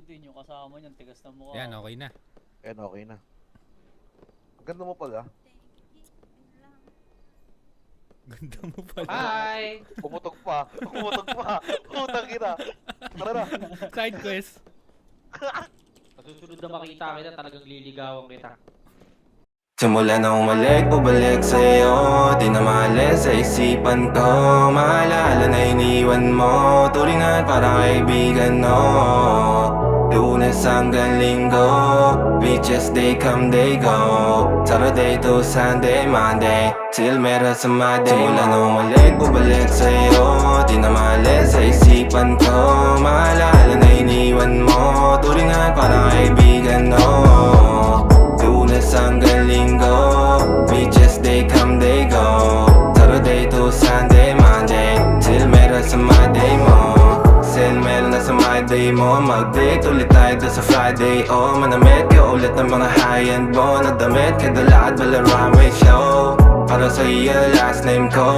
din yung kasama niyan, tigas na mukha. Yan, okay na. Yan, okay na. Ang ganda mo pala. Ganda mo pala. Hi! Pumutok pa. Pumutok pa. Putang ina. Tara na. Side quest. Sa susunod na makita kita, talagang liligawan kita. Simula na umalik, pabalik sa'yo Di na maalis sa isipan ko Maalala na iniwan mo Turingan para kaibigan, no Lunes hanggang Linggo Beaches, they come, they go Saturday to Sunday, Monday Till meron sa Monday Simula na umalik, pabalik sa'yo Di na maalis sa isipan ko Maalala na iniwan mo Turingan para kaibigan, no Lunes hanggang Linggo Beaches, they come, they go Saturday to Sunday, Monday Till meron sa Monday mo Till meron na sa Monday mo Mag-date ulit tayo doon sa Friday Oh, manamit ka ulit ng mga high-end mo Nadamit ka dalakad bala runway show Para sa iyo last name ko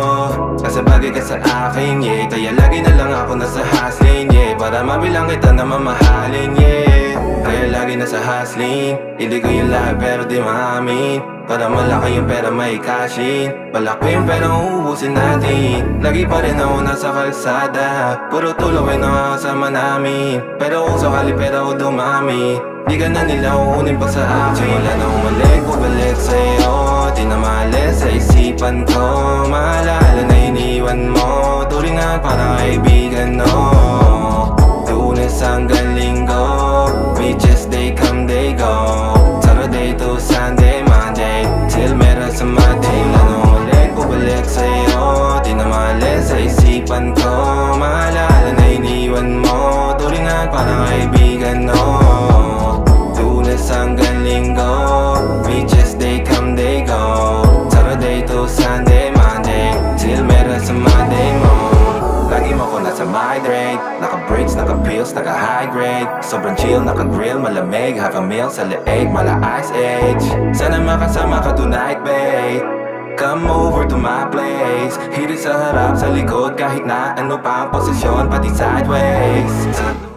Kasi bagay ka sa akin, yeah Kaya lagi na lang ako nasa hustling, yeah Para mabilang kita na mamahalin, yeah Kaya lagi nasa hustling Hindi ko yung lahat pero di maamin Para malaki yung pera may cashin Malaki yung pera uubusin natin Lagi pa rin ako nasa kalsada Puro tulawin ang kasama namin Pero kung sakali pera ko dumami Di ka na nila uunin pa sa akin Wala na umalik, bumalik sa'yo Di na maalis sa isipan ko Maalala na iniwan mo Turingan para kaibigan, no Lunes hanggang Linggo Beaches, they come, they go Saturday to Sunday, Monday Till meron sa Monday Wala na umalik, bumalik sa'yo Di na maalis sa isipan ko Maalala na iniwan mo Turingan para kaibigan, no Lunes hanggang Linggo Beaches, they come, they go Saturday to Sunday, Monday Till meron sa Monday mo Lagi mo ko nasa migrate Naka-breaks, naka-pills, naka-high grade Sobrang chill, naka-grill, malamig Half a meal sa leeg, mala ice age Sana makasama ka tonight, babe Come over to my place Hirit sa harap, sa likod Kahit na ano pa ang posisyon Pati sideways